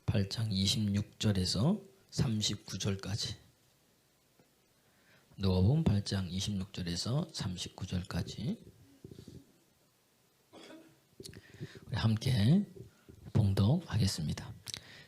8장 26절에서 39절까지. 누가복음 8장 26절에서 39절까지 우리 함께 봉독하겠습니다.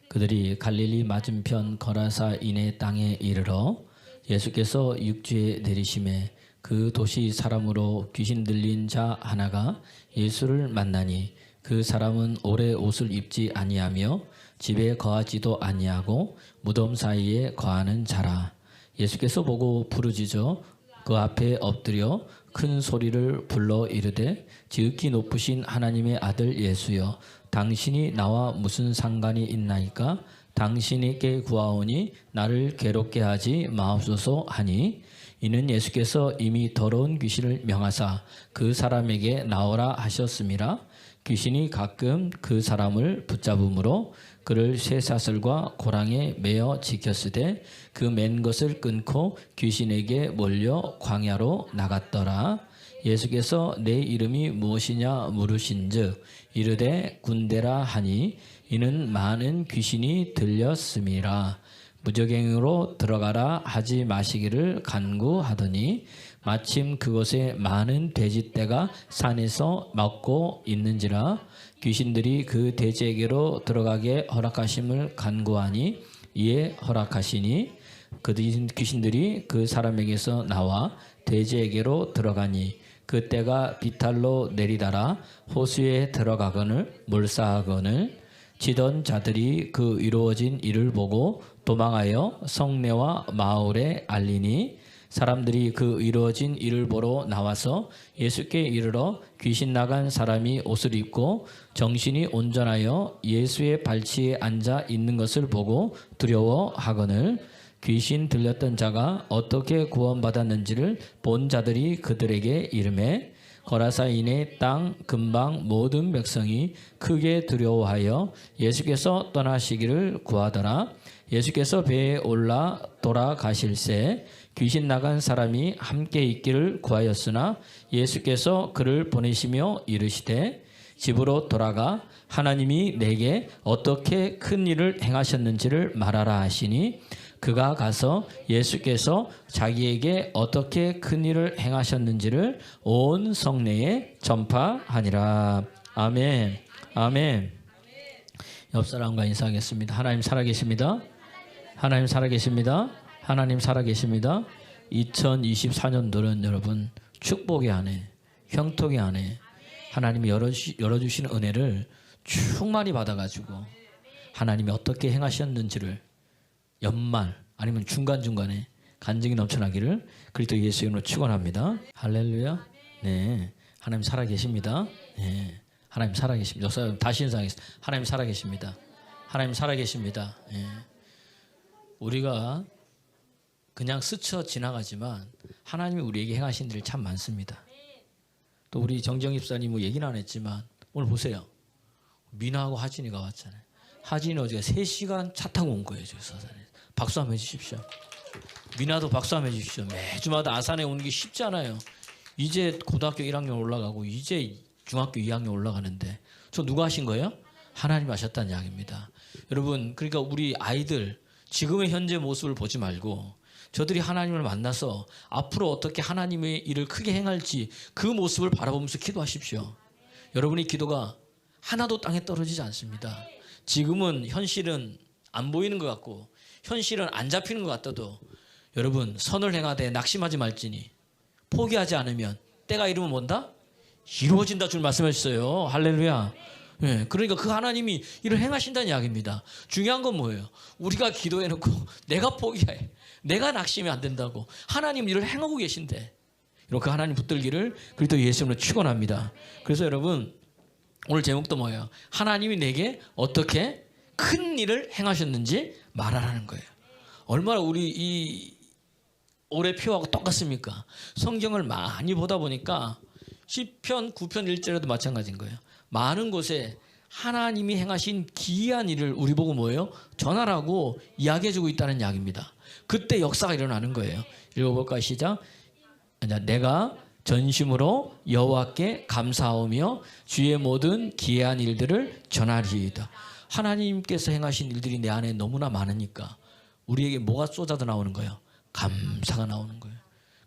그들이 갈릴리 맞은편 거라사 이네 땅에 이르러 예수께서 육지에 내리심에 그 도시 사람으로 귀신 들린 자 하나가 예수를 만나니 그 사람은 오래 옷을 입지 아니하며 집에 거하지도 아니하고 무덤 사이에 거하는 자라. 예수께서 보고 부르짖어 그 앞에 엎드려 큰 소리를 불러 이르되 지극히 높으신 하나님의 아들 예수여, 당신이 나와 무슨 상관이 있나이까? 당신에게 구하오니 나를 괴롭게 하지 마옵소서 하니, 이는 예수께서 이미 더러운 귀신을 명하사 그 사람에게 나오라 하셨음이라. 귀신이 가끔 그 사람을 붙잡음으로 그를 쇠사슬과 고랑에 매어 지켰으되 그 맨 것을 끊고 귀신에게 몰려 광야로 나갔더라. 예수께서 내 이름이 무엇이냐 물으신즉 이르되 군대라 하니, 이는 많은 귀신이 들렸음이라. 무저갱으로 들어가라 하지 마시기를 간구하더니 마침 그곳에 많은 돼지떼가 산에서 먹고 있는지라. 귀신들이 그 돼지에게로 들어가게 허락하심을 간구하니 이에 허락하시니 그 귀신들이 그 사람에게서 나와 돼지에게로 들어가니 그 떼가 비탈로 내리다라 호수에 들어가거늘 몰사하거늘. 치던 자들이 그 이루어진 일을 보고 도망하여 성내와 마을에 알리니, 사람들이 그 이루어진 일을 보러 나와서 예수께 이르러 귀신 나간 사람이 옷을 입고 정신이 온전하여 예수의 발치에 앉아 있는 것을 보고 두려워하거늘. 귀신 들렸던 자가 어떻게 구원받았는지를 본 자들이 그들에게 이르매, 거라사인의 땅 근방 모든 백성이 크게 두려워하여 예수께서 떠나시기를 구하더라. 예수께서 배에 올라 돌아가실새 귀신 나간 사람이 함께 있기를 구하였으나 예수께서 그를 보내시며 이르시되 집으로 돌아가 하나님이 내게 어떻게 큰 일을 행하셨는지를 말하라 하시니, 그가 가서 예수께서 자기에게 어떻게 큰 일을 행하셨는지를 온 성내에 전파하니라. 아멘. 아멘. 옆 사람과 인사하겠습니다. 하나님 살아계십니다. 하나님 살아계십니다. 하나님 살아계십니다. 2024년도는 여러분 축복의 한 해, 형통의 한 해, 하나님이 열어주시는 은혜를 충만히 받아가지고 하나님이 어떻게 행하셨는지를 연말 아니면 중간중간에 간증이 넘쳐나기를 그리스도 예수 이름으로 축원합니다. 할렐루야. 네, 하나님 살아계십니다. 네, 하나님 살아계십니다. 여러분 다시 인사하겠습니다. 하나님 살아계십니다. 하나님 살아계십니다. 네. 우리가 그냥 스쳐 지나가지만 하나님이 우리에게 행하신 일이 참 많습니다. 또 우리 정정 집사님 뭐 얘기는 안 했지만 오늘 보세요. 미나하고 하진이가 왔잖아요. 하진이 어제가 3시간 차 타고 온 거예요. 저 서산에. 박수 한번 해주십시오. 미나도 박수 한번 해주십시오. 매주마다 아산에 오는 게 쉽지 않아요. 이제 고등학교 1학년 올라가고 이제 중학교 2학년 올라가는데 저 누가 하신 거예요? 하나님 하셨다는 이야기입니다. 여러분, 그러니까 우리 아이들 지금의 현재 모습을 보지 말고 저들이 하나님을 만나서 앞으로 어떻게 하나님의 일을 크게 행할지 그 모습을 바라보면서 기도하십시오. 여러분의 기도가 하나도 땅에 떨어지지 않습니다. 지금은 현실은 안 보이는 것 같고 현실은 안 잡히는 것 같아도 여러분 선을 행하되 낙심하지 말지니 포기하지 않으면 때가 이르면 뭔다? 이루어진다 줄 말씀하셨어요. 할렐루야. 네, 그러니까 그 하나님이 일을 행하신다는 이야기입니다. 중요한 건 뭐예요? 우리가 기도해놓고 내가 포기해, 내가 낙심이 안 된다고 하나님 일을 행하고 계신데 이렇게 하나님 붙들기를 그리스도 예수님으로 축원합니다. 그래서 여러분 오늘 제목도 뭐예요? 하나님이 내게 어떻게 큰 일을 행하셨는지 말하라는 거예요. 얼마나 우리 이 올해 표하고 똑같습니까? 성경을 많이 보다 보니까 시편 9편 1절에도 마찬가지인 거예요. 많은 곳에 하나님이 행하신 기이한 일을 우리 보고 뭐예요? 전하라고 이야기해주고 있다는 이야기입니다. 그때 역사가 일어나는 거예요. 읽어볼까요? 시작. 내가 전심으로 여호와께 감사하며 주의 모든 기이한 일들을 전하리이다. 하나님께서 행하신 일들이 내 안에 너무나 많으니까 우리에게 뭐가 쏟아져 나오는 거예요? 감사가 나오는 거예요.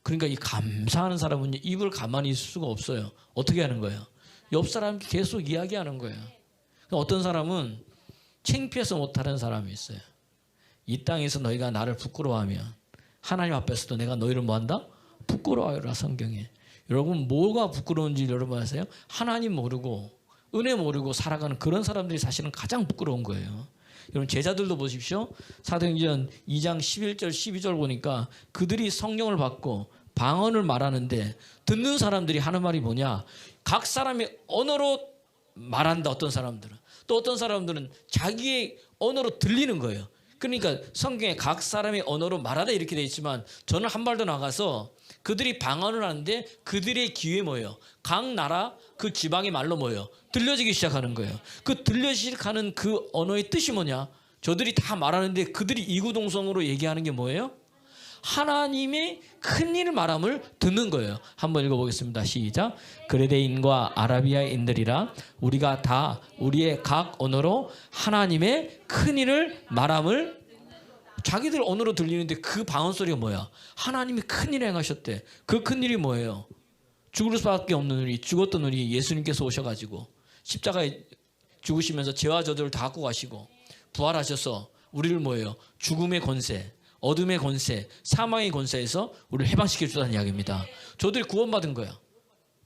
그러니까 이 감사하는 사람은 입을 가만히 있을 수가 없어요. 어떻게 하는 거예요? 옆 사람께 계속 이야기하는 거예요. 어떤 사람은 창피해서 못하는 사람이 있어요. 이 땅에서 너희가 나를 부끄러워하면 하나님 앞에서도 내가 너희를 뭐한다? 부끄러워하라. 성경에. 여러분 뭐가 부끄러운지 여러분 아세요? 하나님 모르고 은혜 모르고 살아가는 그런 사람들이 사실은 가장 부끄러운 거예요. 여러분 제자들도 보십시오. 사도행전 2장 11절 12절 보니까 그들이 성령을 받고 방언을 말하는데 듣는 사람들이 하는 말이 뭐냐? 각 사람의 언어로 말한다. 어떤 사람들은. 또 어떤 사람들은 자기의 언어로 들리는 거예요. 그러니까 성경에 각 사람의 언어로 말하다 이렇게 돼 있지만 저는 한 발 더 나가서 그들이 방언을 하는데 그들의 귀에 뭐예요? 각 나라 그 지방의 말로 뭐예요? 들려지기 시작하는 거예요. 그 들려지는 그 언어의 뜻이 뭐냐? 저들이 다 말하는데 그들이 이구동성으로 얘기하는 게 뭐예요? 하나님의 큰 일을 말함을 듣는 거예요. 한번 읽어보겠습니다. 시작. 그레데인과 아라비아인들이라 우리가 다 우리의 각 언어로 하나님의 큰 일을 말함을 자기들 언어로 들리는데 그 방언 소리가 뭐야? 하나님이 큰 일을 행하셨대. 그 큰 일이 뭐예요? 죽을 수밖에 없는 우리 죽었던 우리 예수님께서 오셔가지고 십자가에 죽으시면서 죄와 저주를 다 갖고 가시고 부활하셔서 우리를 뭐예요? 죽음의 권세, 어둠의 권세, 사망의 권세에서 우리를 해방시켜 주다는 이야기입니다. 저들이 구원받은 거야.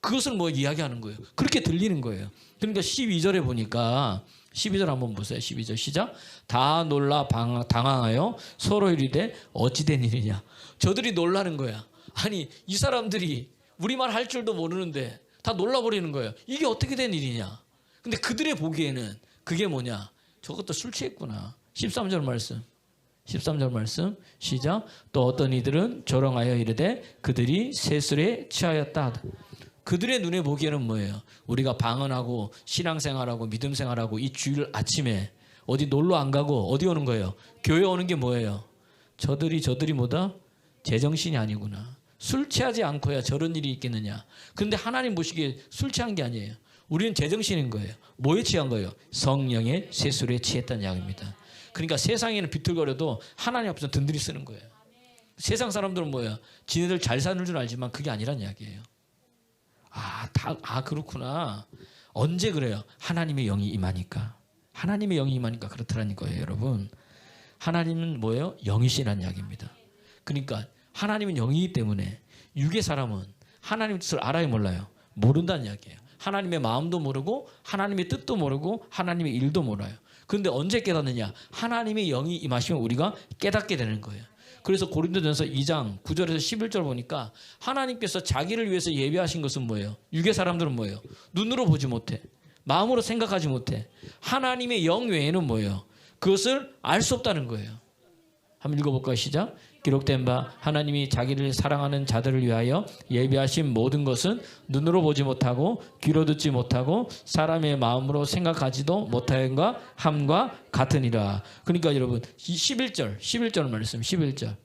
그것을 뭐 이야기하는 거예요. 그렇게 들리는 거예요. 그러니까 12절에 보니까 12절 한번 보세요. 12절 시작. 다 놀라 당황하여 서로 이르되 어찌 된 일이냐. 저들이 놀라는 거야. 아니 이 사람들이 우리말 할 줄도 모르는데 다 놀라버리는 거예요. 이게 어떻게 된 일이냐. 근데 그들의 보기에는 그게 뭐냐. 저것도 술 취했구나. 13절 말씀. 13절 말씀 시작. 또 어떤 이들은 조롱하여 이르되 그들이 새술에 취하였다. 그들의 눈에 보기에는 뭐예요? 우리가 방언하고 신앙생활하고 믿음생활하고 이 주일 아침에 어디 놀러 안 가고 어디 오는 거예요? 교회 오는 게 뭐예요? 저들이 뭐다? 제정신이 아니구나. 술 취하지 않고야 저런 일이 있겠느냐. 그런데 하나님 보시기에 술 취한 게 아니에요. 우리는 제정신인 거예요. 뭐에 취한 거예요? 성령의 새술에 취했다는 이야기입니다. 그러니까 세상에는 비틀거려도 하나님 앞에서 든든히 쓰는 거예요. 세상 사람들은 뭐야? 지네들 잘 사는 줄 알지만 그게 아니란 이야기예요. 그렇구나. 언제 그래요? 하나님의 영이 임하니까. 하나님의 영이 임하니까 그렇더라는 거예요, 여러분. 하나님은 뭐예요? 영이시라는 이야기입니다. 그러니까 하나님은 영이기 때문에 육의 사람은 하나님의 뜻을 알아요, 몰라요? 모른다는 이야기예요. 하나님의 마음도 모르고 하나님의 뜻도 모르고 하나님의 일도 몰라요. 그런데 언제 깨닫느냐? 하나님의 영이 임하시면 우리가 깨닫게 되는 거예요. 그래서 고린도전서 2장 9절에서 11절 보니까 하나님께서 자기를 위해서 예비하신 것은 뭐예요? 육의 사람들은 뭐예요? 눈으로 보지 못해. 마음으로 생각하지 못해. 하나님의 영 외에는 뭐예요? 그것을 알 수 없다는 거예요. 한번 읽어볼까요? 시작. 기록된 바 하나님이 자기를 사랑하는 자들을 위하여 예비하신 모든 것은 눈으로 보지 못하고 귀로 듣지 못하고 사람의 마음으로 생각하지도 못하는가 함과 같으니라. 그러니까 여러분 11절 말씀 11절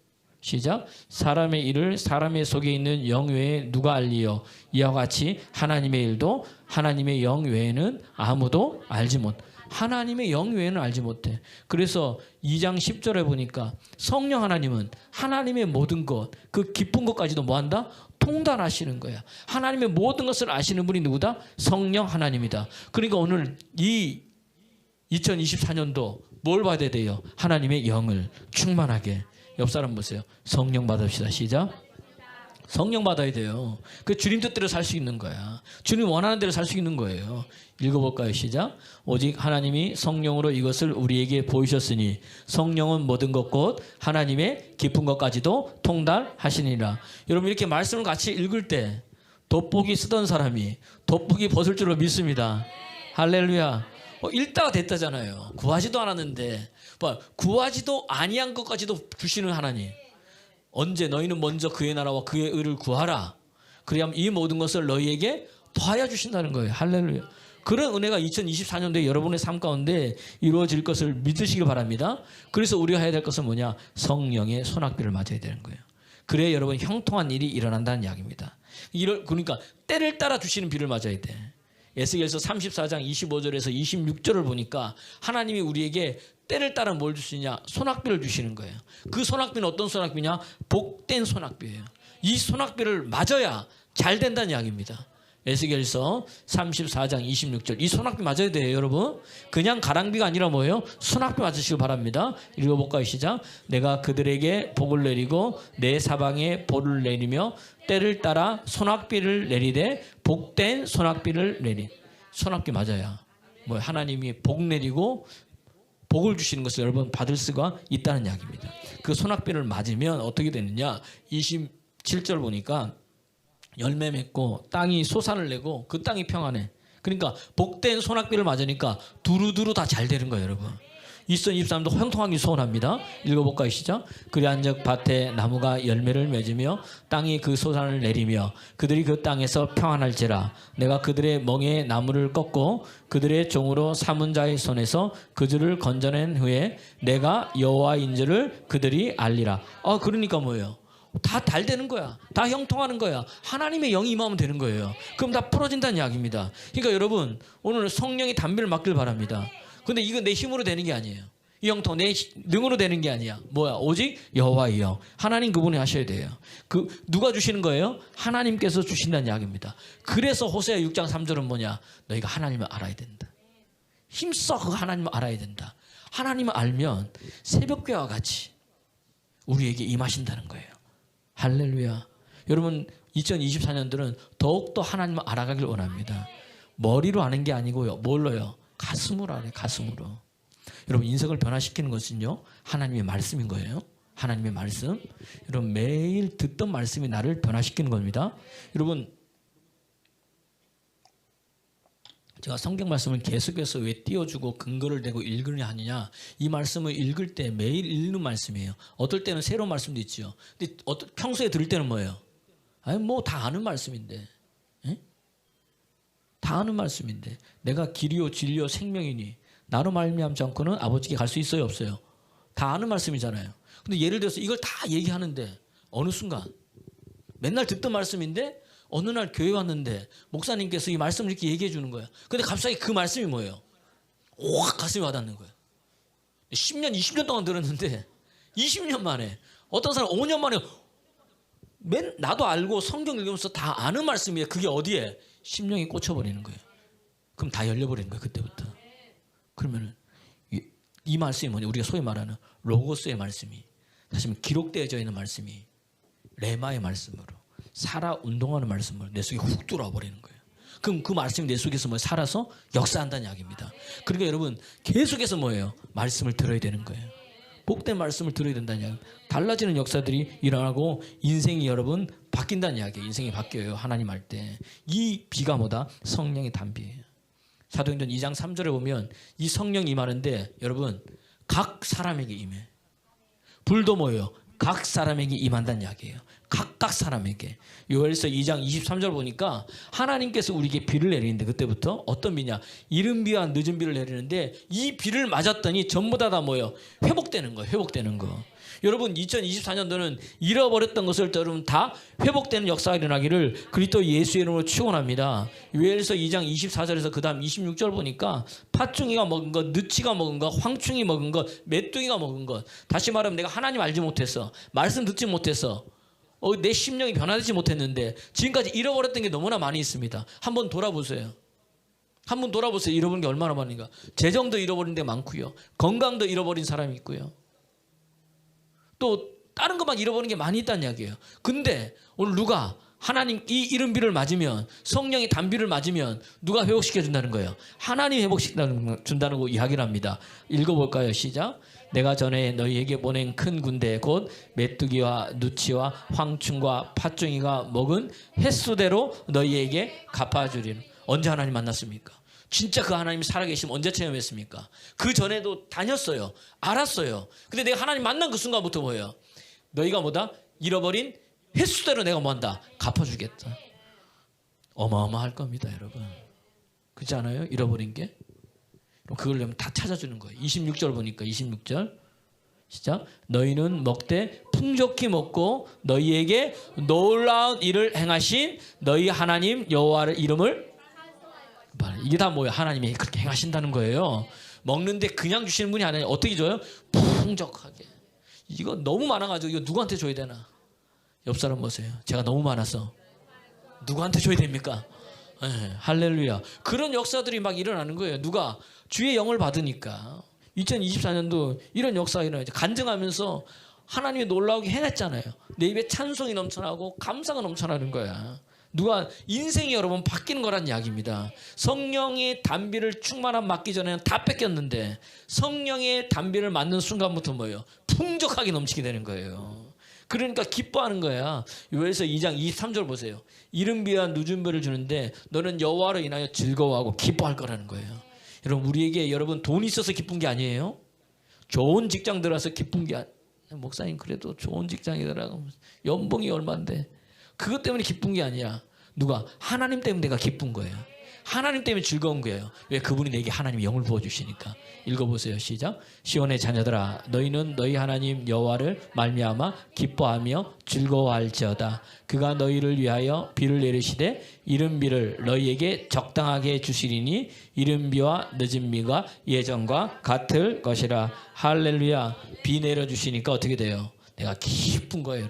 시작. 사람의 일을 사람의 속에 있는 영 외에 누가 알리요. 이와 같이 하나님의 일도 하나님의 영 외에는 아무도 알지 못. 하나님의 영 외에는 알지 못해. 그래서 2장 10절에 보니까 성령 하나님은 하나님의 모든 것, 그 깊은 것까지도 뭐한다? 통달하시는 거야. 하나님의 모든 것을 아시는 분이 누구다? 성령 하나님이다. 그러니까 오늘 이 2024년도 뭘 받아야 돼요? 하나님의 영을 충만하게. 옆 사람 보세요. 성령 받읍시다. 시작. 성령 받아야 돼요. 그 주님 뜻대로 살 수 있는 거야. 주님 원하는 대로 살 수 있는 거예요. 읽어볼까요? 시작. 오직 하나님이 성령으로 이것을 우리에게 보이셨으니 성령은 모든 것 곧 하나님의 깊은 것까지도 통달하시니라. 여러분 이렇게 말씀을 같이 읽을 때 돋보기 쓰던 사람이 돋보기 벗을 줄로 믿습니다. 할렐루야. 읽다가 됐다잖아요. 구하지도 않았는데 구하지도 아니한 것까지도 주시는 하나님. 언제 너희는 먼저 그의 나라와 그의 의를 구하라. 그리하면 이 모든 것을 너희에게 더하여 주신다는 거예요. 할렐루야. 그런 은혜가 2024년도에 여러분의 삶 가운데 이루어질 것을 믿으시기 바랍니다. 그래서 우리가 해야 될 것은 뭐냐? 성령의 손학비를 맞아야 되는 거예요. 그래야 여러분 형통한 일이 일어난다는 이야기입니다. 그러니까 때를 따라 주시는 비를 맞아야 돼. 에스겔서 34장 25절에서 26절을 보니까 하나님이 우리에게 때를 따라 뭘 주시냐? 소낙비를 주시는 거예요. 그 소낙비는 어떤 소낙비냐? 복된 소낙비예요. 이 소낙비를 맞아야 잘 된다는 이야기입니다. 에스겔서 34장 26절. 이 소낙비 맞아야 돼요, 여러분. 그냥 가랑비가 아니라 뭐예요? 소낙비 맞으시길 바랍니다. 읽어볼까요? 시작. 내가 그들에게 복을 내리고 내 사방에 볼을 내리며 때를 따라 소낙비를 내리되 복된 소낙비를 내리. 소낙비 맞아야 뭐 하나님이 복 내리고 복을 주시는 것을 여러분 받을 수가 있다는 이야기입니다. 그 소낙비를 맞으면 어떻게 되느냐? 27절 보니까 열매 맺고 땅이 소산을 내고 그 땅이 평안해. 그러니까 복된 소낙비를 맞으니까 두루두루 다 잘 되는 거예요, 여러분. 2023도 형통하기 소원합니다. 읽어볼까요? 시작. 그리한즉 밭에 나무가 열매를 맺으며 땅이 그 소산을 내리며 그들이 그 땅에서 평안할지라. 내가 그들의 멍에 나무를 꺾고 그들의 종으로 삼은 자의 손에서 그들을 건져낸 후에 내가 여호와인 줄을 그들이 알리라. 그러니까 뭐예요? 다 잘 되는 거야. 다 형통하는 거야. 하나님의 영이 임하면 되는 거예요. 그럼 다 풀어진다는 이야기입니다. 그러니까 여러분 오늘 성령이 담비를 맡길 바랍니다. 근데 이거 내 힘으로 되는 게 아니에요. 이 형통 내 능으로 되는 게 아니야. 뭐야? 오직 여호와의 영. 하나님 그분이 하셔야 돼요. 누가 주시는 거예요? 하나님께서 주신다는 이야기입니다. 그래서 호세아 6장 3절은 뭐냐? 너희가 하나님을 알아야 된다. 힘써 그 하나님을 알아야 된다. 하나님을 알면 새벽교와 같이 우리에게 임하신다는 거예요. 할렐루야. 여러분 2024년들은 더욱더 하나님을 알아가길 원합니다. 머리로 아는 게 아니고요. 뭘로요? 가슴으로 알아요. 가슴으로. 여러분 인생을 변화시키는 것은요. 하나님의 말씀인 거예요. 하나님의 말씀. 여러분 매일 듣던 말씀이 나를 변화시키는 겁니다. 여러분 제가 성경 말씀을 계속해서 왜 띄워주고 근거를 대고 읽으려 하느냐. 이 말씀을 읽을 때 매일 읽는 말씀이에요. 어떨 때는 새로운 말씀도 있죠. 근데 평소에 들을 때는 뭐예요? 아니 뭐 다 아는 말씀인데. 에? 다 아는 말씀인데. 내가 길이요 진리요 생명이니 나로 말미암지 않고는 아버지께 갈 수 있어요 없어요? 다 아는 말씀이잖아요. 근데 예를 들어서 이걸 다 얘기하는데 어느 순간 맨날 듣던 말씀인데 어느 날 교회 왔는데 목사님께서 이 말씀을 이렇게 얘기해 주는 거야. 근데 갑자기 그 말씀이 뭐예요? 확 가슴에 와닿는 거예요. 10년, 20년 동안 들었는데 20년 만에 어떤 사람 5년 만에 나도 알고 성경 읽으면서 다 아는 말씀이에요. 그게 어디에? 심령이 꽂혀버리는 거예요. 그럼 다 열려버리는 거예요. 그때부터. 그러면은 이 말씀이 뭐냐? 우리가 소위 말하는 로고스의 말씀이 다시 말하면 기록되어져 있는 말씀이 레마의 말씀으로 살아 운동하는 말씀을 내 속에 훅 들어와 버리는 거예요. 그럼 그 말씀이 내 속에서 뭐 살아서 역사한다는 이야기입니다. 그러니까 여러분 계속해서 뭐예요? 말씀을 들어야 되는 거예요. 복된 말씀을 들어야 된다는 이야기. 달라지는 역사들이 일어나고 인생이 여러분 바뀐다는 이야기예요. 인생이 바뀌어요. 하나님 할 때. 이 비가 뭐다? 성령의 담비예요. 사도행전 2장 3절에 보면 이 성령이 임하는데 여러분 각 사람에게 임해. 불도 뭐예요? 각 사람에게 임한다는 이야기예요. 각각 사람에게. 요엘서 2장 23절 보니까 하나님께서 우리에게 비를 내리는데 그때부터 어떤 비냐? 이른 비와 늦은 비를 내리는데 이 비를 맞았더니 전부 다 뭐예요? 회복되는 거예요. 회복되는 거. 여러분 2024년도는 잃어버렸던 것을 여러분 다 회복되는 역사가 일어나기를 그리스도 예수의 이름으로 축원합니다. 요엘서 2장 24절에서 그 다음 26절 보니까 팥중이가 먹은 것, 느치가 먹은 것, 황충이 먹은 것, 메뚜기가 먹은 것. 다시 말하면 내가 하나님 알지 못해서 말씀 듣지 못해서 내 심령이 변화되지 못했는데 지금까지 잃어버렸던 게 너무나 많이 있습니다. 한번 돌아보세요. 한번 돌아보세요. 잃어버린 게 얼마나 많은가. 재정도 잃어버린 데 많고요. 건강도 잃어버린 사람이 있고요. 또 다른 것만 잃어버린 게 많이 있다는 이야기예요. 근데 오늘 누가 하나님 이 이른 비를 맞으면 성령의 단비를 맞으면 누가 회복시켜 준다는 거예요. 하나님이 회복시켜 준다는 거 이야기를 합니다. 읽어볼까요? 시작. 내가 전에 너희에게 보낸 큰 군대 곧 메뚜기와 누치와 황충과 팥중이가 먹은 횟수대로 너희에게 갚아주리라. 언제 하나님 만났습니까? 진짜 그 하나님이 살아계시면 언제 체험했습니까? 그 전에도 다녔어요. 알았어요. 근데 내가 하나님 만난 그 순간부터 뭐예요? 너희가 뭐다? 잃어버린 횟수대로 내가 뭐한다? 갚아주겠다. 어마어마할 겁니다, 여러분. 그렇지 않아요? 잃어버린 게? 그걸 다 찾아주는 거예요. 26절 보니까 26절. 시작. 너희는 먹되 풍족히 먹고 너희에게 놀라운 일을 행하신 너희 하나님 여호와의 이름을, 이게 다 뭐예요? 하나님이 그렇게 행하신다는 거예요. 먹는데 그냥 주시는 분이 아니에요. 어떻게 줘요? 풍족하게. 이거 너무 많아가지고 이거 누구한테 줘야 되나? 옆 사람 보세요. 제가 너무 많아서 누구한테 줘야 됩니까? 네, 할렐루야. 그런 역사들이 막 일어나는 거예요. 누가? 주의 영을 받으니까. 2024년도 이런 역사가 일어나죠. 간증하면서 하나님이 놀라우게 해냈잖아요. 내 입에 찬송이 넘쳐나고 감사가 넘쳐나는 거야. 누가? 인생이 여러분 바뀌는 거란 이야기입니다. 성령의 단비를 충만한 맞기 전에는 다 뺏겼는데 성령의 단비를 맞는 순간부터 뭐예요? 풍족하게 넘치게 되는 거예요. 그러니까 기뻐하는 거야. 요엘서 2장 23절 보세요. 이른비와 늦은비를 주는데 너는 여호와로 인하여 즐거워하고 기뻐할 거라는 거예요. 여러분, 우리에게 여러분 돈이 있어서 기쁜 게 아니에요. 좋은 직장 들어서 기쁜 게 목사님 그래도 좋은 직장이더라고. 연봉이 얼마인데. 그것 때문에 기쁜 게 아니야. 누가? 하나님 때문에 내가 기쁜 거예요. 하나님 때문에 즐거운 거예요. 왜? 그분이 내게 하나님의 영을 부어주시니까. 읽어보세요. 시작. 시온의 자녀들아 너희는 너희 하나님 여호와를 말미암아 기뻐하며 즐거워할지어다. 그가 너희를 위하여 비를 내리시되 이른 비를 너희에게 적당하게 주시리니 이른 비와 늦은 비가 예전과 같을 것이라. 할렐루야. 비 내려주시니까 어떻게 돼요? 내가 기쁜 거예요.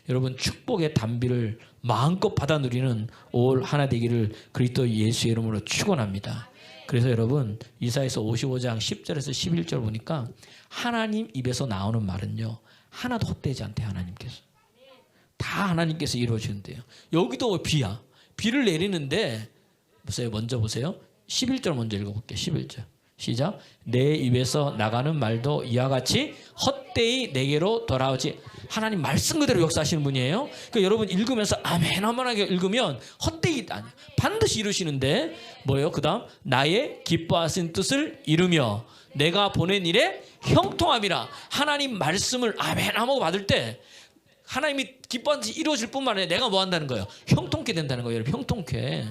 여러분 축복의 단비를 마음껏 받아 누리는 올 하나 되기를 그리스도 예수의 이름으로 축원합니다. 그래서 여러분 이사야서 55장 10절에서 11절 보니까 하나님 입에서 나오는 말은요 하나도 헛되지 않대. 하나님께서 다 하나님께서 이루어지는데요. 여기도 비야. 비를 내리는데 보세요. 먼저 보세요. 11절 먼저 읽어볼게요. 11절 시작. 내 입에서 나가는 말도 이와 같이 헛되이 내게로 돌아오지. 하나님 말씀 그대로 역사하시는 분이에요. 그러니까 여러분 읽으면서 아멘 아멘하게 읽으면 헛되이 아니야. 반드시 이루시는데 뭐예요? 그 다음 나의 기뻐하신 뜻을 이루며 내가 보낸 일에 형통함이라. 하나님 말씀을 아멘 하고 받을 때 하나님이 기뻐하는 뜻이 이루어질 뿐만 아니라 내가 뭐 한다는 거예요? 형통케 된다는 거예요. 여러분 형통케.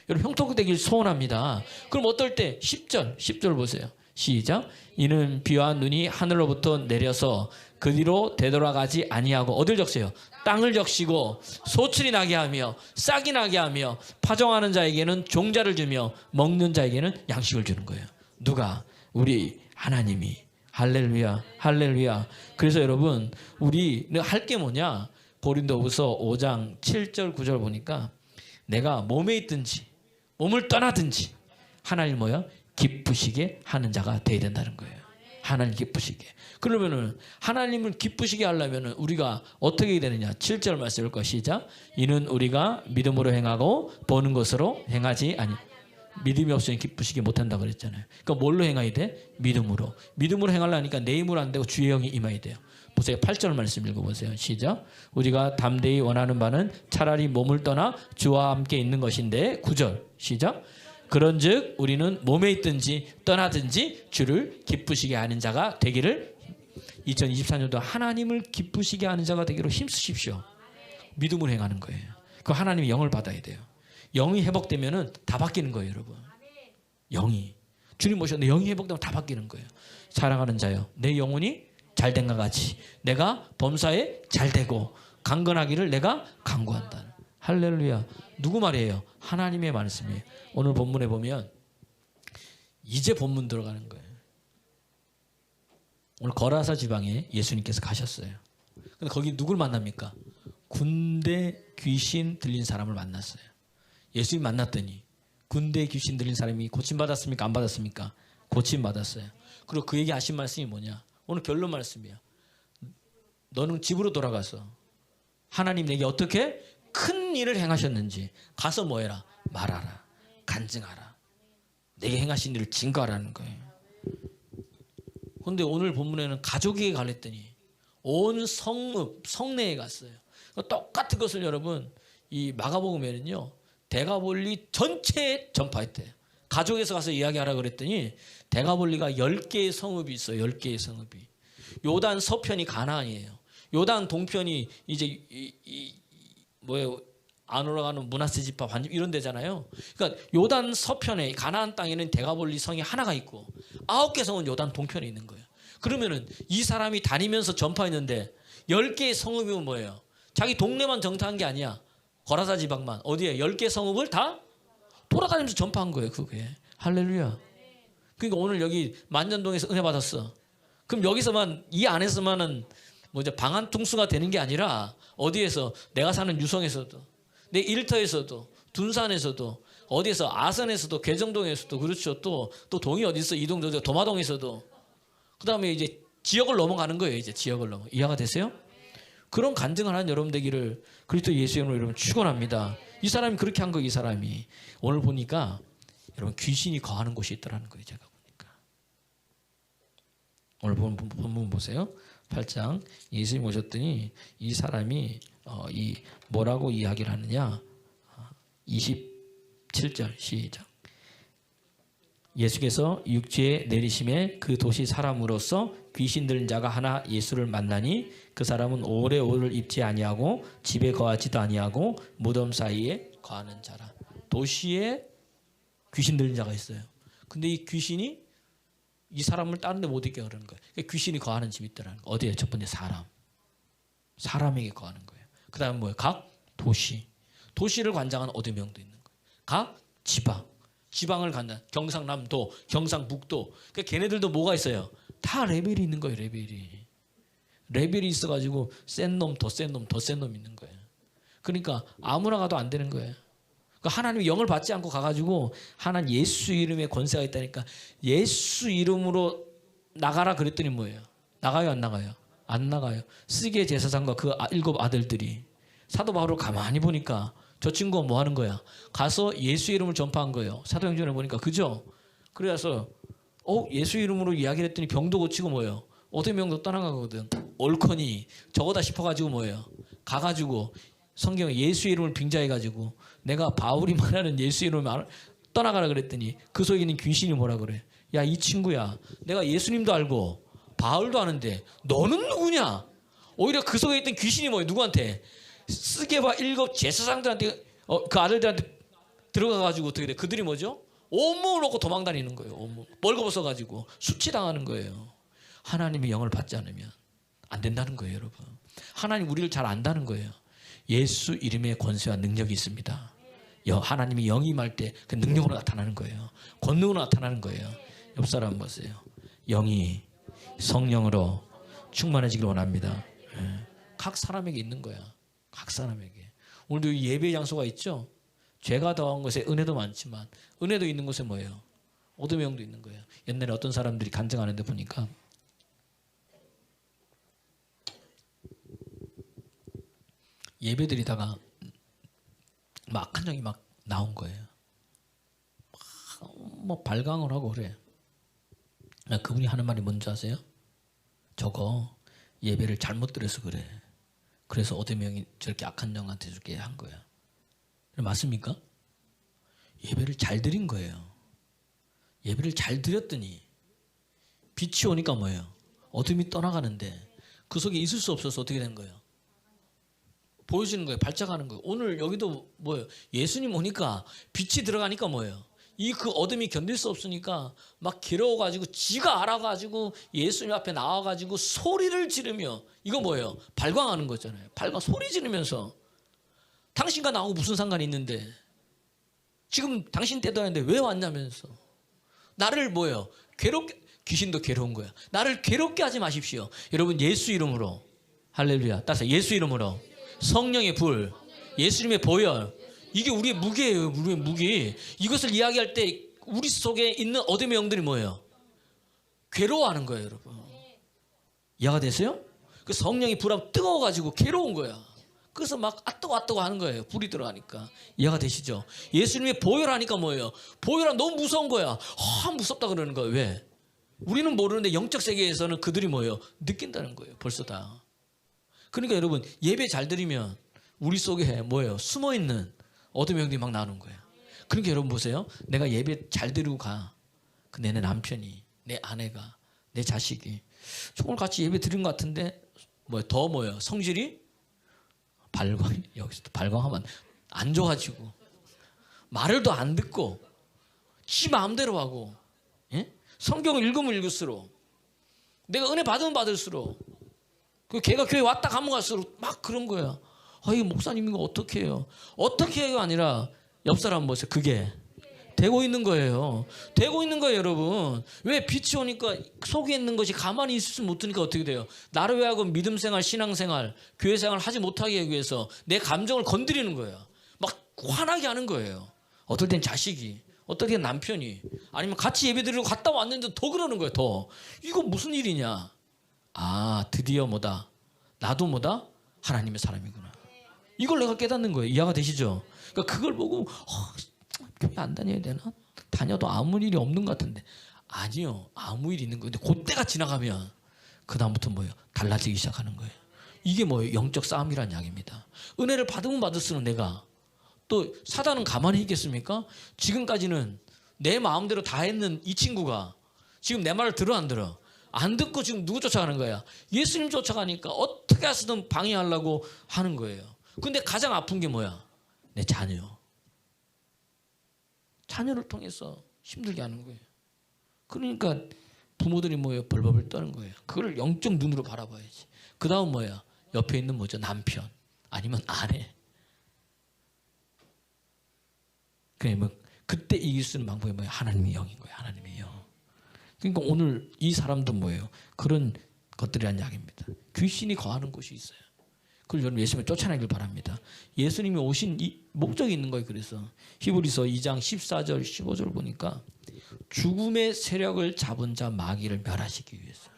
여러분 형통케 되길 소원합니다. 그럼 어떨 때? 10절 보세요. 시작. 이는 비와 눈이 하늘로부터 내려서 그 뒤로 되돌아가지 아니하고 어딜 적세요? 땅을 적시고 소출이 나게 하며 싹이 나게 하며 파종하는 자에게는 종자를 주며 먹는 자에게는 양식을 주는 거예요. 누가? 우리 하나님이. 할렐루야. 할렐루야. 그래서 여러분 우리 할 게 뭐냐? 고린도후서 5장 7절 9절 보니까 내가 몸에 있든지 몸을 떠나든지 하나님 뭐야? 기쁘시게 하는 자가 되어야 된다는 거예요. 하나님 기쁘시게. 그러면은 하나님을 기쁘시게 하려면은 우리가 어떻게 해야 되느냐? 7절 말씀 읽을 거 시작. 이는 우리가 믿음으로 행하고 보는 것으로 행하지 아니. 믿음이 없으면 기쁘시게 못한다고 그랬잖아요. 그러니까 뭘로 행해야 돼? 믿음으로. 믿음으로 행하려니까 내 힘으로 안 되고 주의 영이 임해야 돼요. 보세요. 8절 말씀 읽어보세요. 시작. 우리가 담대히 원하는 바는 차라리 몸을 떠나 주와 함께 있는 것인데 9절 시작. 그런즉 우리는 몸에 있든지 떠나든지 주를 기쁘시게 하는 자가 되기를 2024년도 하나님을 기쁘시게 하는 자가 되기로 힘쓰십시오. 믿음으로 행하는 거예요. 그 하나님의 영을 받아야 돼요. 영이 회복되면은 다 바뀌는 거예요, 여러분. 영이 주님 모셨는데 영이 회복되면 다 바뀌는 거예요. 사랑하는 자요, 내 영혼이 잘된 것 같이 내가 범사에 잘되고 강건하기를 내가 간구한다. 할렐루야. 누구 말이에요? 하나님의 말씀이에요. 오늘 본문에 보면 이제 본문 들어가는 거예요. 오늘 거라사 지방에 예수님께서 가셨어요. 근데 거기 누굴 만납니까? 군대 귀신 들린 사람을 만났어요. 예수님 만났더니 군대 귀신 들린 사람이 고침받았습니까? 안 받았습니까? 고침받았어요. 그리고 그에게 하신 말씀이 뭐냐? 오늘 결론 말씀이야. 너는 집으로 돌아가서 하나님 내게 어떻게 큰 일을 행하셨는지 가서 뭐해라? 말하라. 간증하라. 내게 행하신 일을 증거하라는 거예요. 그런데 오늘 본문에는 가족에게 갈랬더니 온 성읍, 성내에 갔어요. 똑같은 것을 여러분 이 마가복음에는요. 데가볼리 전체에 전파했대요. 가족에서 가서 이야기하라 그랬더니 데가볼리가 10개의 성읍이 있어요. 10개의 성읍이. 요단 서편이 가나안이에요. 요단 동편이 이제 뭐예요? 안 올라가는 므낫세 지파 반집 이런 데잖아요. 그러니까 요단 서편에 가나안 땅에는 데가볼리 성이 하나가 있고 9개 성은 요단 동편에 있는 거예요. 그러면은 이 사람이 다니면서 전파했는데 10개의 성읍이면 뭐예요? 자기 동네만 정탐한 게 아니야. 거라사 지방만. 어디에? 10개 성읍을 다 돌아다니면서 전파한 거예요. 그게. 할렐루야. 그러니까 오늘 여기 만년동에서 은혜 받았어. 그럼 여기서만, 이 안에서만은 뭐죠? 방한통수가 되는 게 아니라 어디에서? 내가 사는 유성에서도, 내 일터에서도, 둔산에서도, 어디에서? 아산에서도, 개정동에서도, 그렇죠. 또 동이 어디 있어? 이동저 도마동에서도. 그 다음에 이제 지역을 넘어가는 거예요. 이제 지역을 넘어. 이해가 되세요? 그런 간증을 하는 여러분 되기를 그리스도 예수의 이름으로 여러분 축원합니다. 이 사람이 그렇게 한 거예요. 이 사람이. 오늘 보니까 여러분 귀신이 거하는 곳이 있더라는 거예요. 제가 보니까. 오늘 본문 보세요. 8장 예수님 오셨더니 이 사람이 이 뭐라고 이야기를 하느냐. 27절 시작. 예수께서 육지에 내리심에 그 도시 사람으로서 귀신 들린 자가 하나 예수를 만나니 그 사람은 오래 옷을 입지 아니하고 집에 거하지도 아니하고 무덤 사이에 거하는 자라. 도시에 귀신 들린 자가 있어요. 근데 이 귀신이 이 사람을 다른 데 못 있게 그러는 거예요. 귀신이 거하는 집이 있더라는 거예요. 어디에? 첫 번째 사람에게 거하는 거예요. 그 다음에 뭐예요? 각 도시를 관장하는 어디명도 있는 거예요. 각 지방을 간다. 경상남도, 경상북도. 그러니까 걔네들도 뭐가 있어요? 다 레벨이 있는 거예요. 레벨이 있어가지고 센 놈, 더 센 놈, 더 센 놈 있는 거예요. 그러니까 아무나 가도 안 되는 거예요. 그러니까 하나님이 영을 받지 않고 가가지고 하나님 예수 이름에 권세가 있다니까 예수 이름으로 나가라 그랬더니 뭐예요? 나가요 안 나가요? 안 나가요. 스게 제사장과 그 7 아들들이 사도 바울을 가만히 보니까 저 친구가 뭐 하는 거야? 가서 예수 이름을 전파한 거예요. 사도행전에 보니까. 그죠? 그래서 예수 이름으로 이야기를 했더니 병도 고치고 뭐예요? 어떤 병도 떠나가거든. 옳거니 저거다 싶어가지고 뭐예요? 가가지고 성경에 예수 이름을 빙자해가지고 내가 바울이 말하는 예수 이름을 떠나가라 그랬더니 그 속에 있는 귀신이 뭐라 그래? 야, 이 친구야. 내가 예수님도 알고 바울도 아는데 너는 누구냐? 오히려 그 속에 있던 귀신이 뭐예요? 누구한테? 스게바 7 제사장들한테 그 아들들한테 들어가가지고 어떻게 돼? 그들이 뭐죠? 온몸을 놓고 도망다니는 거예요. 온몸 벌거벗어가지고 수치당하는 거예요. 하나님의 영을 받지 않으면 안 된다는 거예요, 여러분. 하나님 우리를 잘 안다는 거예요. 예수 이름의 권세와 능력이 있습니다. 하나님이 영이 임할 때 그 능력으로 나타나는 거예요. 권능으로 나타나는 거예요. 옆 사람 보세요. 영이 성령으로 충만해지길 원합니다. 각 사람에게 있는 거야. 각 사람에게. 오늘도 예배 장소가 있죠. 죄가 더한 것에 은혜도 많지만 은혜도 있는 곳에 뭐예요? 어둠의 영도 있는 거예요. 옛날에 어떤 사람들이 간증하는데 보니까 예배드리다가 막 악한 영이 막 나온 거예요. 뭐 발광을 하고 그래. 그분이 하는 말이 뭔지 아세요? 저거 예배를 잘못 드려서 그래. 그래서 어둠의 영이 저렇게 악한 영한테 저렇게 한 거야. 맞습니까? 예배를 잘 드린 거예요. 예배를 잘 드렸더니 빛이 오니까 뭐예요? 어둠이 떠나가는데 그 속에 있을 수 없어서 어떻게 된 거예요? 보여지는 거예요. 발작하는 거예요. 오늘 여기도 뭐예요? 예수님 오니까 빛이 들어가니까 뭐예요? 그 어둠이 견딜 수 없으니까 막 괴로워가지고 지가 알아가지고 예수님 앞에 나와가지고 소리를 지르며 이거 뭐예요? 발광하는 거잖아요. 소리 지르면서 당신과 나하고 무슨 상관이 있는데 지금 당신 때도 아닌데 왜 왔냐면서 나를 뭐예요? 괴롭게 귀신도 괴로운 거야. 나를 괴롭게 하지 마십시오. 여러분 예수 이름으로 할렐루야. 따라서 예수 이름으로 성령의 불, 예수님의 보혈 이게 우리의 무기예요. 우리의 무기. 이것을 이야기할 때 우리 속에 있는 어둠의 영들이 뭐예요? 괴로워하는 거예요, 여러분. 이해가 되세요? 그 성령이 불하면 뜨거워가지고 괴로운 거야. 그래서 막 아뜨고 하는 거예요. 불이 들어가니까. 이해가 되시죠? 예수님의 보혈하니까 뭐예요? 보혈하면 너무 무서운 거야. 무섭다 그러는 거예요. 왜? 우리는 모르는데 영적 세계에서는 그들이 뭐예요? 느낀다는 거예요. 벌써 다. 그러니까 여러분 예배 잘 드리면 우리 속에 뭐예요? 숨어있는 어둠의 영들이 막 나오는 거예요. 그러니까 여러분 보세요. 내가 예배 잘 드리고 가. 근데 내 남편이, 내 아내가, 내 자식이 오늘 같이 예배 드린 것 같은데 더 뭐예요? 성질이 여기서 또 발광하면 안 좋아지고 말을 더 안 듣고 지 마음대로 하고 예? 성경을 읽으면 읽을수록 내가 은혜 받으면 받을수록 그 걔가 교회 왔다 가면 갈수록 막 그런 거야. 아, 이거 목사님 이거 어떻게 해요? 어떻게 해요? 아니라 옆 사람 보세요. 그게 되고 있는 거예요. 되고 있는 거예요, 여러분. 왜 빛이 오니까 속에 있는 것이 가만히 있을 수 못하니까 어떻게 돼요? 나를 위하고 믿음 생활, 신앙 생활, 교회 생활 하지 못하게 하기 위해서 내 감정을 건드리는 거예요. 막 화나게 하는 거예요. 어떨 땐 자식이, 어떨 땐 남편이, 아니면 같이 예배 드리러 갔다 왔는데 더 그러는 거예요. 더. 이거 무슨 일이냐? 아, 드디어 뭐다? 나도 뭐다? 하나님의 사람이구나. 이걸 내가 깨닫는 거예요. 이해가 되시죠? 그러니까 그걸 보고 교회 안 다녀야 되나? 다녀도 아무 일이 없는 것 같은데. 아니요. 아무 일이 있는 거예요. 근데 그때가 지나가면 그 다음부터 뭐예요? 달라지기 시작하는 거예요. 이게 뭐예요? 영적 싸움이라는 이야기입니다. 은혜를 받으면 받을수록 내가 또 사단은 가만히 있겠습니까? 지금까지는 내 마음대로 다 했는 이 친구가 지금 내 말을 들어 안 들어? 안 듣고 지금 누구 쫓아가는 거야? 예수님 쫓아가니까 어떻게 해서든 방해하려고 하는 거예요. 근데 가장 아픈 게 뭐야? 내 자녀. 자녀를 통해서 힘들게 하는 거예요. 그러니까 부모들이 뭐예요? 벌벌 떠는 거예요. 그걸 영적 눈으로 바라봐야지. 그 다음 뭐야? 옆에 있는 뭐죠? 남편 아니면 아내. 그러면 그때 이길 수 있는 방법이 뭐예요? 하나님의 영인 거예요. 하나님의 영. 그러니까 오늘 이 사람도 뭐예요? 그런 것들이란 이야기입니다. 귀신이 거하는 곳이 있어요. 그걸 여러분 예수님을 쫓아내길 바랍니다. 예수님이 오신 이 목적이 있는 거예요. 그래서 히브리서 2장 14절 15절 보니까 죽음의 세력을 잡은 자 마귀를 멸하시기 위해서.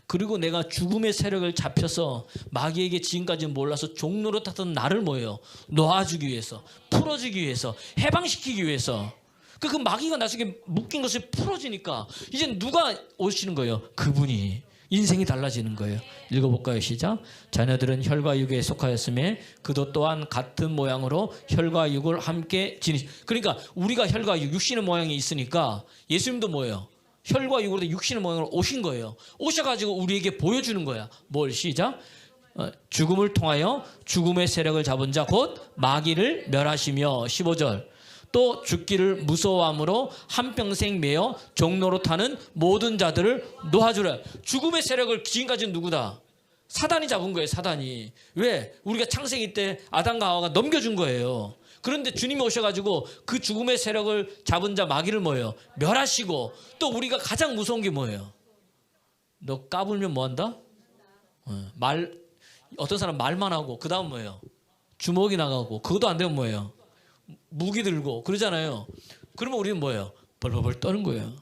그리고 내가 죽음의 세력을 잡혀서 마귀에게 지금까지 몰라서 종로로 탔던 나를 뭐예요? 놓아주기 위해서, 풀어주기 위해서, 해방시키기 위해서. 그 마귀가 나중에 묶인 것이 풀어지니까 이제 누가 오시는 거예요? 그분이. 인생이 달라지는 거예요. 읽어볼까요? 시작. 자녀들은 혈과 육에 속하였음에 그도 또한 같은 모양으로 혈과 육을 함께 지니. 그러니까 우리가 혈과 육, 육신의 모양이 있으니까 예수님도 뭐예요? 혈과 육으로 육신의 모양으로 오신 거예요. 오셔가지고 우리에게 보여주는 거야. 뭘? 시작. 죽음을 통하여 죽음의 세력을 잡은 자 곧 마귀를 멸하시며. 15절. 또 죽기를 무서워함으로 한평생 매어 종로로 타는 모든 자들을 놓아주라. 죽음의 세력을 지금까지는 누구다? 사단이 잡은 거예요. 사단이. 왜? 우리가 창세기 때 아담과 하와가 넘겨준 거예요. 그런데 주님이 오셔가지고 그 죽음의 세력을 잡은 자 마귀를 뭐예요? 멸하시고. 또 우리가 가장 무서운 게 뭐예요? 너 까불면 뭐한다? 어떤 사람 말만 하고 그 다음 뭐예요? 주먹이 나가고 그것도 안 되면 뭐예요? 무기 들고 그러잖아요. 그러면 우리는 뭐예요? 벌벌벌 떠는 거예요.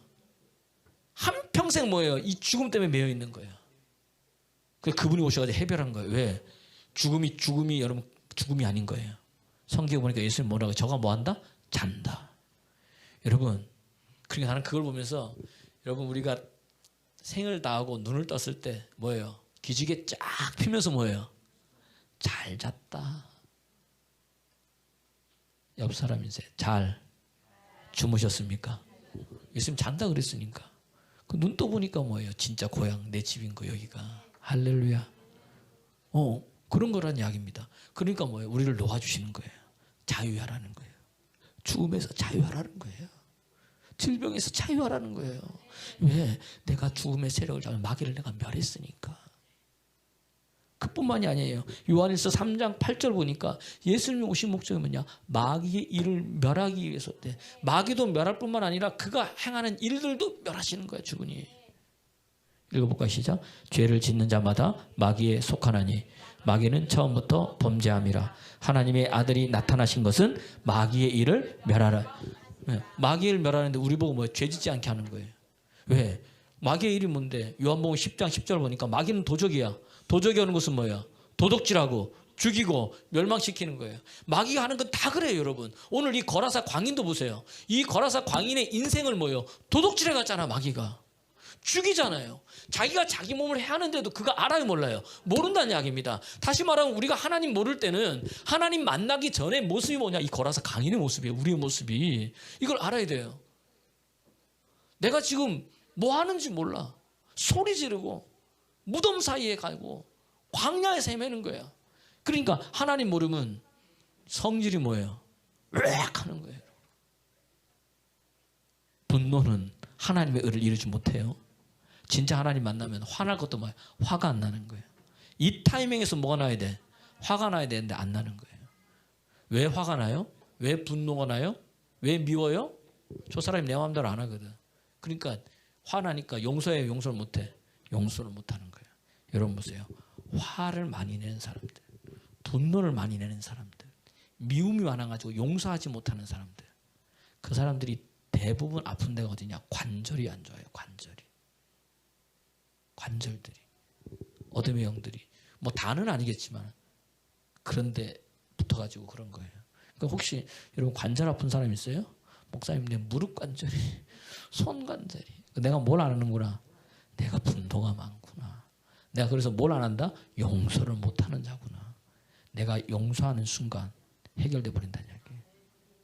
한평생 뭐예요? 이 죽음 때문에 매여 있는 거예요. 그래서 그분이 오셔가지고 해결한 거예요. 왜? 죽음이 여러분 죽음이 아닌 거예요. 성경에 보니까 예수님 뭐라고? 저가 뭐한다? 잔다. 여러분, 그러니까 나는 그걸 보면서 여러분 우리가 생을 다하고 눈을 떴을 때 뭐예요? 기지개 쫙 피면서 뭐예요? 잘 잤다. 옆 사람이세요. 잘 주무셨습니까? 예수님 잔다 그랬으니까. 그 눈 떠보니까 뭐예요? 진짜 고향 내 집인 거 여기가. 할렐루야. 그런 거란 이야기입니다. 그러니까 뭐예요? 우리를 놓아주시는 거예요. 자유하라는 거예요. 죽음에서 자유하라는 거예요. 질병에서 자유하라는 거예요. 왜? 내가 죽음의 세력을 잡은 마귀를 내가 멸했으니까. 그뿐만이 아니에요. 요한일서 3장 8절 보니까 예수님이 오신 목적이 뭐냐? 마귀의 일을 멸하기 위해서. 마귀도 멸할 뿐만 아니라 그가 행하는 일들도 멸하시는 거예요. 주군이. 읽어볼까요? 시작. 죄를 짓는 자마다 마귀에 속하나니 마귀는 처음부터 범죄함이라. 하나님의 아들이 나타나신 것은 마귀의 일을 멸하라. 마귀를 멸하는데 우리 보고 뭐예요? 죄 짓지 않게 하는 거예요. 왜? 마귀의 일이 뭔데? 요한복음 10장 10절 보니까 마귀는 도적이야. 도적이 하는 것은 뭐야? 도둑질하고 죽이고 멸망시키는 거예요. 마귀가 하는 건 다 그래요, 여러분. 오늘 이 거라사 광인도 보세요. 이 거라사 광인의 인생을 뭐예요? 도둑질해 갔잖아, 마귀가. 죽이잖아요. 자기가 자기 몸을 해하는데도 그가 알아요, 몰라요? 모른다는 이야기입니다. 다시 말하면 우리가 하나님 모를 때는 하나님 만나기 전에 모습이 뭐냐? 이 거라사 광인의 모습이에요. 우리의 모습이. 이걸 알아야 돼요. 내가 지금 뭐 하는지 몰라. 소리 지르고 무덤 사이에 가고 광야에서 헤매는 거야. 그러니까 하나님 모르면 성질이 뭐예요? 으악 하는 거예요. 분노는 하나님의 의를 이루지 못해요. 진짜 하나님 만나면 화날 것도 뭐야? 화가 안 나는 거예요. 이 타이밍에서 뭐가 나야 돼? 화가 나야 되는데 안 나는 거예요. 왜 화가 나요? 왜 분노가 나요? 왜 미워요? 저 사람이 내 마음대로 안 하거든. 그러니까 화나니까 용서해, 용서를 못해. 용서를 못하는 거예요. 여러분 보세요. 화를 많이 내는 사람들, 분노를 많이 내는 사람들, 미움이 많아가지고 용서하지 못하는 사람들, 그 사람들이 대부분 아픈 데가 어디냐? 관절이 안 좋아요. 관절들이, 어둠의 영들이, 뭐 다는 아니겠지만 그런데 붙어가지고 그런 거예요. 그러니까 혹시 여러분 관절 아픈 사람 있어요? 목사님, 내 무릎 관절이, 손 관절이, 내가 뭘 안 하는구나. 내가 분노가 많구나. 내가 그래서 뭘 안 한다? 용서를 못하는 자구나. 내가 용서하는 순간 해결돼 버린다는 이야기예요.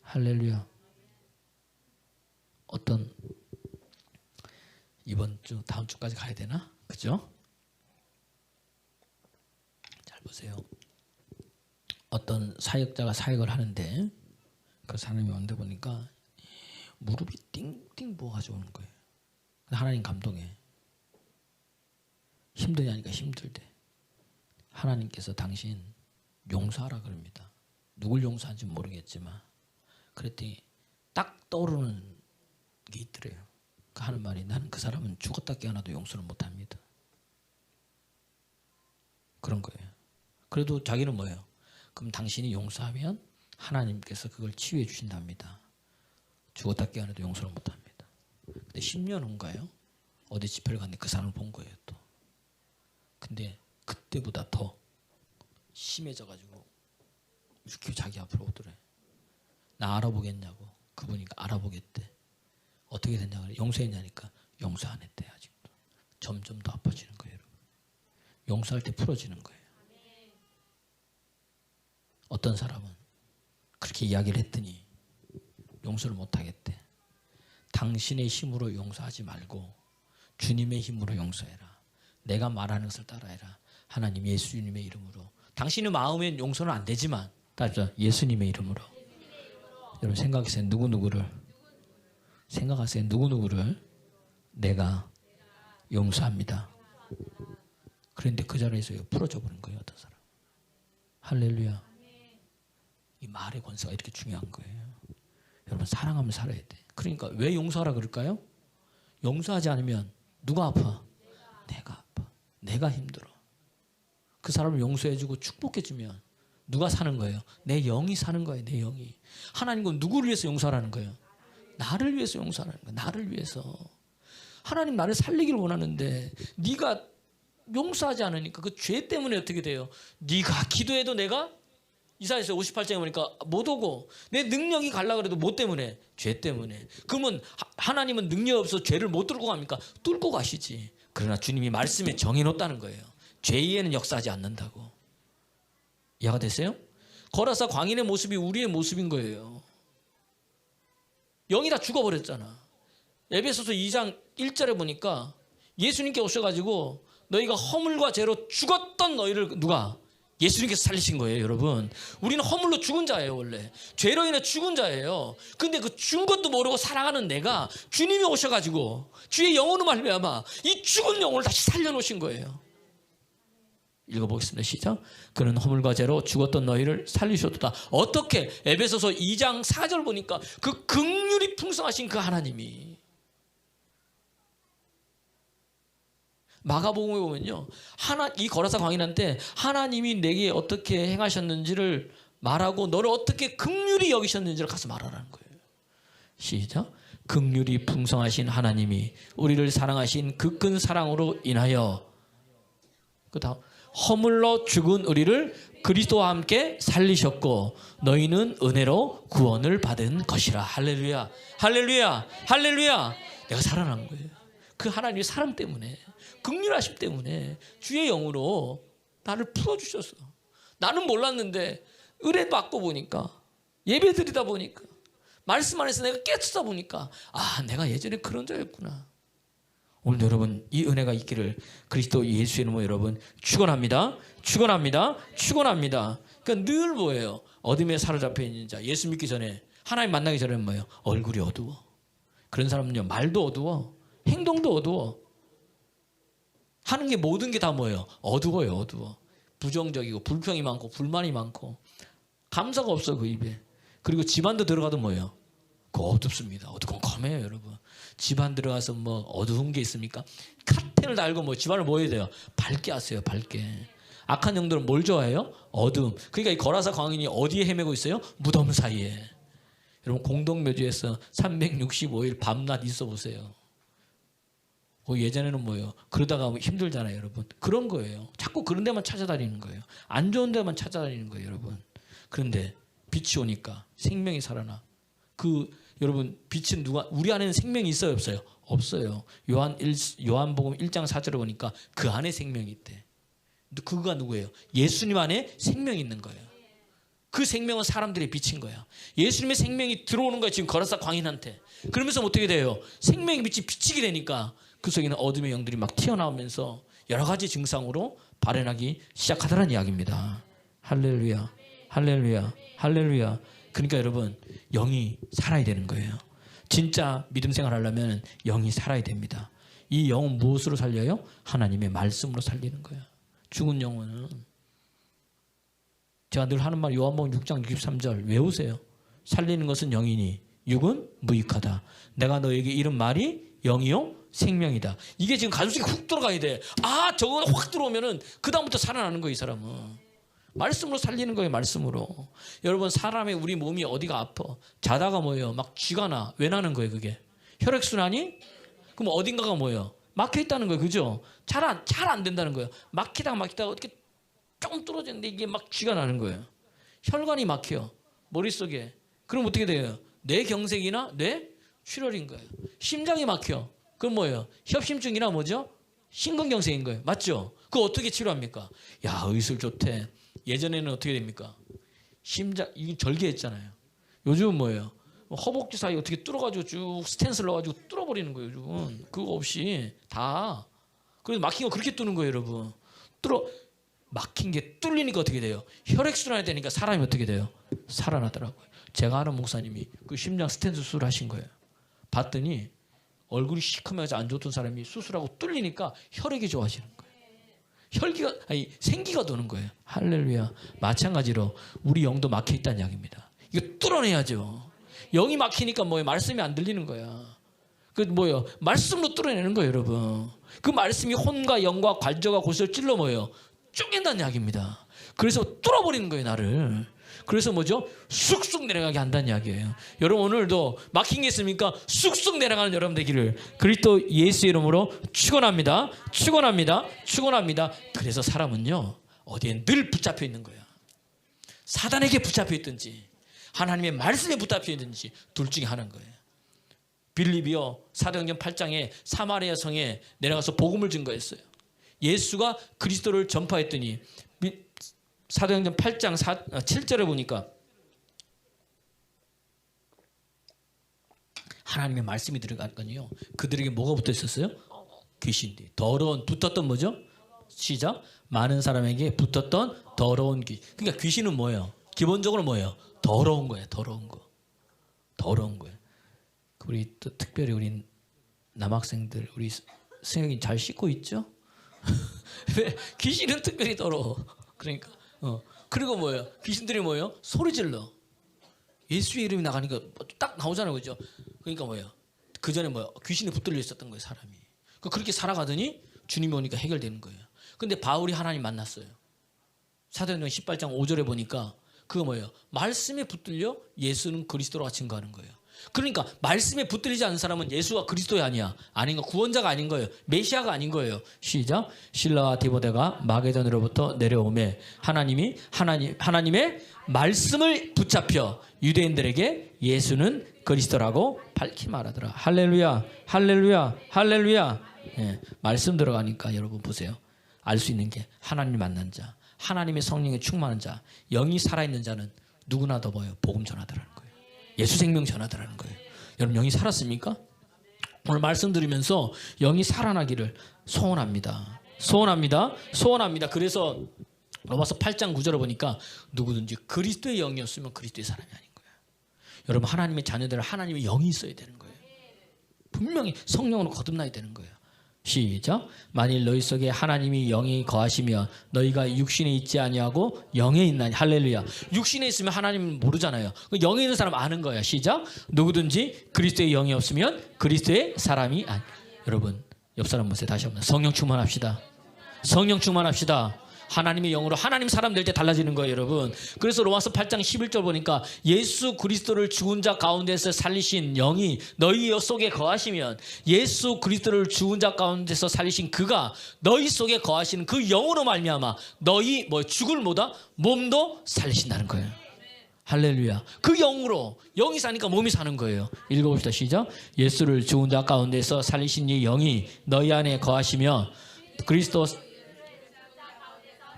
할렐루야. 어떤 이번 주 다음 주까지 가야 되나? 그죠? 잘 보세요. 어떤 사역자가 사역을 하는데 그 사람이 왔는데 보니까 무릎이 띵띵 부어가지고 오는 거예요. 하나님 감동해. 힘드냐니까 힘들대. 하나님께서 당신 용서하라 그럽니다. 누굴 용서하는지 모르겠지만 그랬더니 딱 떠오르는 게 있더래요. 그 하는 말이, 나는 그 사람은 죽었다 깨어나도 용서를 못합니다. 그런 거예요. 그래도 자기는 뭐예요? 그럼 당신이 용서하면 하나님께서 그걸 치유해 주신답니다. 죽었다 깨어나도 용서를 못합니다. 근데 10년 후인가요? 어디 집회를 갔는데 그 사람을 본 거예요 또. 근데 그때보다 더 심해져가지고 이렇게 자기 앞으로 오더래. 나 알아보겠냐고. 그분이 알아보겠대. 어떻게 됐냐 그래. 용서했냐니까 용서 안 했대. 아직도. 점점 더 아파지는 거예요. 여러분. 용서할 때 풀어지는 거예요. 어떤 사람은 그렇게 이야기를 했더니 용서를 못하겠대. 당신의 힘으로 용서하지 말고 주님의 힘으로 용서해라. 내가 말하는 것을 따라해라. 하나님 예수님의 이름으로. 당신의 마음엔 용서는 안 되지만 예수님의 이름으로. 여러분 생각하세요. 누구누구를 내가 용서합니다. 그런데 그 자리에서 풀어져 버린 거예요. 어떤 사람. 할렐루야. 이 말의 권세가 이렇게 중요한 거예요. 여러분 사랑하면 살아야 돼. 그러니까 왜 용서하라 그럴까요? 용서하지 않으면 누가 아파? 내가 아파. 내가 힘들어. 그 사람을 용서해주고 축복해주면 누가 사는 거예요? 내 영이 사는 거예요. 내 영이. 하나님은 누구를 위해서 용서하라는 거예요? 나를 위해서 용서하라는 거예요. 나를 위해서. 하나님 나를 살리기를 원하는데 네가 용서하지 않으니까 그 죄 때문에 어떻게 돼요? 네가 기도해도 내가 이사야서 58장에 보니까 못 오고 내 능력이 가려고 해도 뭐 때문에? 죄 때문에. 그러면 하나님은 능력 없어서 죄를 못 뚫고 갑니까? 뚫고 가시지. 그러나 주님이 말씀에 정해놓았다는 거예요. 죄 이해는 역사하지 않는다고. 이해가 됐어요? 거라사 광인의 모습이 우리의 모습인 거예요. 영이 다 죽어버렸잖아. 에베소서 2장 1절에 보니까 예수님께 오셔가지고 너희가 허물과 죄로 죽었던 너희를 누가? 예수님께서 살리신 거예요. 여러분 우리는 허물로 죽은 자예요. 원래 죄로 인해 죽은 자예요. 근데 그 죽은 것도 모르고 살아가는 내가 주님이 오셔가지고 주의 영으로 말미암아 이 죽은 영혼을 다시 살려놓으신 거예요. 읽어보겠습니다. 시작. 그는 허물과 죄로 죽었던 너희를 살리셨도다. 어떻게? 에베소서 2장 4절 보니까 그 긍휼이 풍성하신 그 하나님이, 마가복음에 보면요, 이 거라사 광인한테 하나님이 내게 어떻게 행하셨는지를 말하고 너를 어떻게 긍휼히 여기셨는지를 가서 말하라는 거예요. 시작. 긍휼이 풍성하신 하나님이 우리를 사랑하신 그 큰 사랑으로 인하여 그 다음 허물로 죽은 우리를 그리스도와 함께 살리셨고 너희는 은혜로 구원을 받은 것이라. 할렐루야. 할렐루야. 할렐루야. 내가 살아난 거예요. 그 하나님의 사랑 때문에, 긍휼하심 때문에 주의 영으로 나를 풀어주셨어. 나는 몰랐는데 은혜 받고 보니까, 예배 드리다 보니까, 말씀 안에서 내가 깨닫다 보니까 아, 내가 예전에 그런 자였구나. 오늘 여러분 이 은혜가 있기를 그리스도 예수의 이름으로 여러분 축원합니다. 축원합니다. 축원합니다. 그러니까 늘 뭐예요? 어둠에 사로잡혀 있는 자, 예수 믿기 전에, 하나님 만나기 전에는 뭐예요? 얼굴이 어두워. 그런 사람은요 말도 어두워, 행동도 어두워. 하는 게 모든 게 다 뭐예요? 어두워요. 어두워. 부정적이고 불평이 많고 불만이 많고 감사가 없어 그 입에. 그리고 집안도 들어가도 뭐예요? 그 어둡습니다. 어두컴컴해요 여러분. 집안 들어가서 뭐 어두운 게 있습니까? 카텐을 달고 뭐 집안을 뭐 해야 돼요? 밝게 하세요. 밝게. 악한 영들은 뭘 좋아해요? 어두움. 그러니까 이 거라사 광인이 어디에 헤매고 있어요? 무덤 사이에. 여러분 공동묘지에서 365일 밤낮 있어 보세요. 예전에는 뭐예요? 그러다가 힘들잖아요 여러분. 그런 거예요. 자꾸 그런 데만 찾아다니는 거예요. 안 좋은 데만 찾아다니는 거예요 여러분. 그런데 빛이 오니까 생명이 살아나. 여러분 빛은 우리 안에는 생명이 있어요 없어요? 없어요. 요한복음 1장 4절에 보니까 그 안에 생명이 있대. 그가 누구예요? 예수님 안에 생명이 있는 거예요. 그 생명은 사람들의 빛인 거야. 예수님의 생명이 들어오는 거야 지금 거라사 광인한테. 그러면서 어떻게 돼요? 생명의 빛이 비치게 되니까 그 속에는 어둠의 영들이 막 튀어나오면서 여러 가지 증상으로 발현하기 시작하더라는 이야기입니다. 할렐루야, 할렐루야, 할렐루야. 그러니까 여러분 영이 살아야 되는 거예요. 진짜 믿음 생활하려면 영이 살아야 됩니다. 이 영은 무엇으로 살려요? 하나님의 말씀으로 살리는 거예요. 죽은 영혼은 제가 늘 하는 말 요한복음 6장 63절 외우세요. 살리는 것은 영이니 육은 무익하다. 내가 너에게 이른 말이 영이요 생명이다. 이게 지금 가슴속에 훅 들어가야 돼. 저거 확 들어오면은 그 다음부터 살아나는 거예요. 이 사람은 말씀으로 살리는 거예요. 말씀으로. 여러분 사람의 우리 몸이 어디가 아파 자다가 뭐예요? 막 쥐가 나. 왜 나는 거예요? 그게 혈액순환이 그럼 어딘가가 뭐예요? 막혀 있다는 거예요. 그죠? 잘 안 된다는 거예요. 막히다가 어떻게 조금 떨어지는데 이게 막 쥐가 나는 거예요. 혈관이 막혀 머릿속에. 그럼 어떻게 돼요? 뇌경색이나 뇌출혈인 거예요. 심장이 막혀. 그럼 뭐예요? 협심증이나 뭐죠? 심근경색인 거예요. 맞죠? 그거 어떻게 치료합니까? 야 의술 좋대. 예전에는 어떻게 됩니까? 심장 이게 절개했잖아요. 요즘은 뭐예요? 허벅지 사이 어떻게 뚫어가지고 쭉 스텐스를 넣어가지고 뚫어버리는 거예요. 요즘은 그거 없이 다. 그래서 막힌 거 그렇게 뚫는 거예요, 여러분. 막힌 게 뚫리니까 어떻게 돼요? 혈액순환이 되니까 사람이 어떻게 돼요? 살아나더라고요. 제가 아는 목사님이 그 심장 스텐스 수술 하신 거예요. 봤더니 얼굴이 시커매서 안 좋던 사람이 수술하고 뚫리니까 혈액이 좋아지는 거예요. 생기가 도는 거예요. 할렐루야. 마찬가지로 우리 영도 막혀 있다는 이야기입니다. 이거 뚫어내야죠. 영이 막히니까 뭐예요? 말씀이 안 들리는 거야. 그 뭐예요? 말씀으로 뚫어내는 거예요, 여러분. 그 말씀이 혼과 영과 관절과 골수를 찔러 뭐예요? 쪼갠다는 이야기입니다. 그래서 뚫어버리는 거예요, 나를. 그래서 뭐죠? 쑥쑥 내려가게 한다는 이야기예요. 여러분 오늘도 막힌 게 있습니까? 쑥쑥 내려가는 여러분 되기를 그리스도 예수의 이름으로 축원합니다. 축원합니다. 축원합니다. 그래서 사람은요 어디에 늘 붙잡혀 있는 거야. 사단에게 붙잡혀 있든지 하나님의 말씀에 붙잡혀 있든지 둘 중에 하나인 거예요. 빌립이요 사도행전 8장에 사마리아 성에 내려가서 복음을 증거했어요. 예수가 그리스도를 전파했더니 사도행전 8장 7절에 보니까 하나님의 말씀이 들어갔거든요. 그들에게 뭐가 붙어 있었어요? 귀신들이. 더러운 붙었던 뭐죠? 시작. 많은 사람에게 붙었던 더러운 귀신. 그러니까 귀신은 뭐예요? 기본적으로 뭐예요? 더러운 거예요. 더러운 거. 더러운 거예요. 우리 또 특별히 우리 남학생들 우리 성경이 잘 씻고 있죠? 왜 귀신은 특별히 더러워. 그러니까 그리고 뭐예요? 귀신들이 뭐예요? 소리 질러. 예수의 이름이 나가니까 딱 나오잖아요, 그죠? 그러니까 뭐예요? 그 전에 뭐예요? 귀신이 붙들려 있었던 거예요, 사람이. 그렇게 살아가더니 주님이 오니까 해결되는 거예요. 근데 바울이 하나님 만났어요. 사도행전 18장 5절에 보니까 그거 뭐예요? 말씀에 붙들려 예수는 그리스도로 증거하는 거예요. 그러니까 말씀에 붙들리지 않는 사람은 예수가 그리스도가 아니야. 아닌 거 구원자가 아닌 거예요. 메시아가 아닌 거예요. 시작. 실라와 디모데가 마게도니로부터 내려오매 하나님의 말씀을 붙잡혀 유대인들에게 예수는 그리스도라고 밝히 말하더라. 할렐루야. 할렐루야. 할렐루야. 예, 말씀 들어가니까 여러분 보세요. 알 수 있는 게 하나님 만난 자, 하나님의 성령에 충만한 자, 영이 살아있는 자는 누구나 더 뭐예요? 복음 전하더라는 거예요. 예수 생명 전하더라는 거예요. 여러분 영이 살았습니까? 오늘 말씀 들으면서 영이 살아나기를 소원합니다. 소원합니다. 소원합니다. 그래서 로마서 8장 9절을 보니까 누구든지 그리스도의 영이었으면 그리스도의 사람이 아닌 거예요. 여러분 하나님의 자녀들은 하나님의 영이 있어야 되는 거예요. 분명히 성령으로 거듭나야 되는 거예요. 시작. 만일 너희 속에 하나님이 영이 거하시면 너희가 육신에 있지 아니하고 영에 있나니. 할렐루야. 육신에 있으면 하나님 모르잖아요. 영에 있는 사람 아는 거야. 시작. 누구든지 그리스도의 영이 없으면 그리스도의 사람이 아니. 여러분 옆 사람 보세요. 다시 한번 성령 충만합시다. 성령 충만합시다. 하나님의 영으로 하나님 사람 될 때 달라지는 거예요, 여러분. 그래서 로마서 8장 11절 보니까 예수 그리스도를 죽은 자 가운데서 살리신 영이 너희 속에 거하시면 예수 그리스도를 죽은 자 가운데서 살리신 그가 너희 속에 거하시는 그 영으로 말미암아 너희 죽을 뭐다? 몸도 살리신다는 거예요. 할렐루야. 그 영으로 영이 사니까 몸이 사는 거예요. 읽어봅시다. 시작. 예수를 죽은 자 가운데서 살리신 이 영이 너희 안에 거하시며 그리스도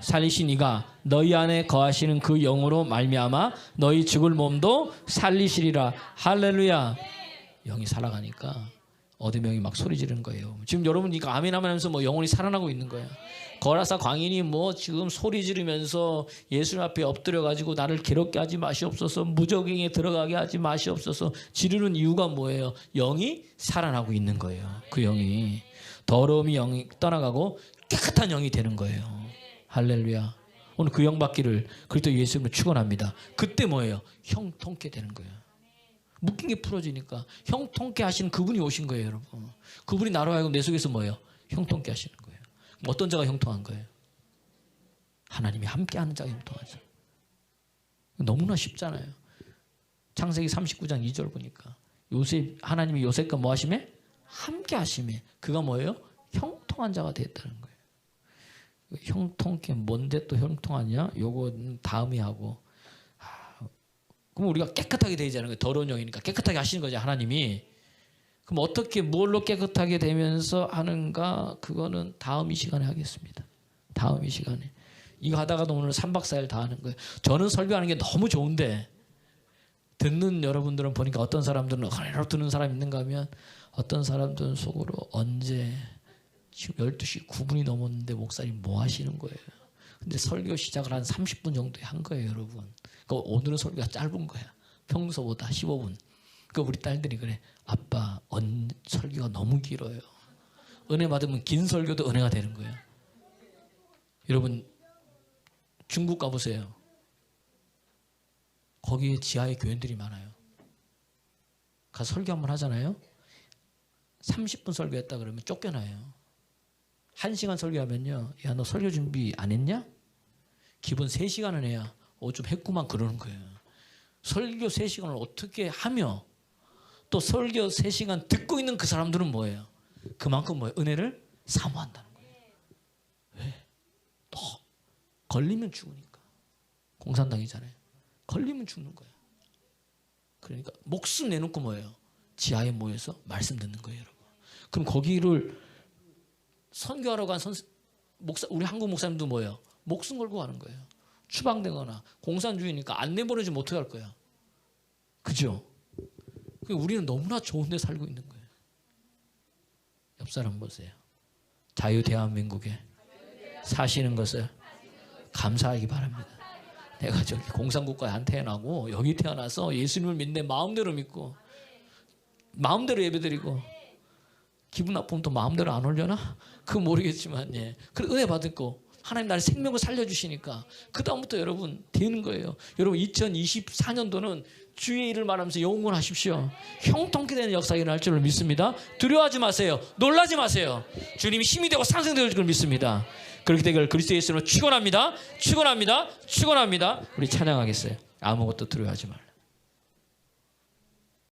살리신 이가 너희 안에 거하시는 그 영으로 말미암아 너희 죽을 몸도 살리시리라. 할렐루야. 영이 살아가니까 어둠영이 막 소리 지르는 거예요. 지금 여러분 이거 아멘 하면서 영혼이 살아나고 있는 거야. 거라사 광인이 지금 소리 지르면서 예수님 앞에 엎드려 가지고 나를 괴롭게 하지 마시옵소서, 무적행에 들어가게 하지 마시옵소서 지르는 이유가 뭐예요? 영이 살아나고 있는 거예요. 그 영이 더러움이 영이 떠나가고 깨끗한 영이 되는 거예요. 할렐루야. 오늘 그 영 받기를 그리스도 예수님으로 축원합니다. 그때 뭐예요? 형통케 되는 거예요. 묶인 게 풀어지니까 형통케 하시는 그분이 오신 거예요, 여러분. 그분이 나로 하여금 내 속에서 뭐예요? 형통케 하시는 거예요. 어떤 자가 형통한 거예요? 하나님이 함께하는 자가 형통하죠. 너무나 쉽잖아요. 창세기 39장 2절 보니까 하나님이 요셉과 뭐 하시매? 함께 하시매. 그가 뭐예요? 형통한 자가 되었다는 거예요. 형통케 뭔데 또 형통하냐? 요거 다음에 하고. 그럼 우리가 깨끗하게 되지 않은 거예요. 더러운 영이니까 깨끗하게 하시는 거죠, 하나님이. 그럼 어떻게 뭘로 깨끗하게 되면서 하는가? 그거는 다음 이 시간에 하겠습니다. 다음 이 시간에. 이거 하다가도 오늘 3박 4일 다 하는 거예요. 저는 설교하는 게 너무 좋은데 듣는 여러분들은 보니까 어떤 사람들은 하나로 듣는 사람 있는가 하면 어떤 사람들은 속으로 언제 지금 12시 9분이 넘었는데 목사님 뭐 하시는 거예요? 근데 설교 시작을 한 30분 정도에 한 거예요, 여러분. 그러니까 오늘은 설교가 짧은 거야. 평소보다 15분. 그러니까 우리 딸들이 그래. 아빠, 설교가 너무 길어요. 은혜 받으면 긴 설교도 은혜가 되는 거예요. 여러분, 중국 가보세요. 거기에 지하에 교인들이 많아요. 가서 설교 한번 하잖아요. 30분 설교했다 그러면 쫓겨나요. 1시간 설교하면요. 야, 너 설교 준비 안 했냐? 기본 3시간은 해야 좀 했구만 그러는 거예요. 설교 3시간을 어떻게 하며 또 설교 3시간 듣고 있는 그 사람들은 뭐예요? 그만큼 뭐예요? 은혜를 사모한다는 거예요. 왜? 또 걸리면 죽으니까. 공산당이잖아요. 걸리면 죽는 거예요. 그러니까 목숨 내놓고 뭐예요? 지하에 모여서 말씀 듣는 거예요, 여러분. 그럼 거기를 선교하러 간 우리 한국 목사님도 뭐예요? 목숨 걸고 가는 거예요. 추방되거나 공산주의니까 안 내보내주면 어떻게 할 거야? 그죠? 우리는 너무나 좋은 데 살고 있는 거예요. 옆 사람 보세요. 자유 대한민국에 사시는 것을 감사하기 바랍니다. 내가 저기 공산국가에 안 태어나고 여기 태어나서 예수님을 믿는데 마음대로 믿고 마음대로 예배드리고 기분 나쁘면 또 마음대로 안 올려나? 그건 모르겠지만 예. 그 은혜 받고 하나님 나를 생명을 살려주시니까 그 다음부터 여러분 되는 거예요. 여러분 2024년도는 주의 일을 말하면서 영원하십시오. 형통케 되는 역사가 일어날 줄을 믿습니다. 두려워하지 마세요. 놀라지 마세요. 주님이 힘이 되고 상승될 줄 믿습니다. 그렇게 되길 그리스도 예수님으로 축원합니다. 축원합니다. 축원합니다. 우리 찬양하겠어요. 아무것도 두려워하지 말라.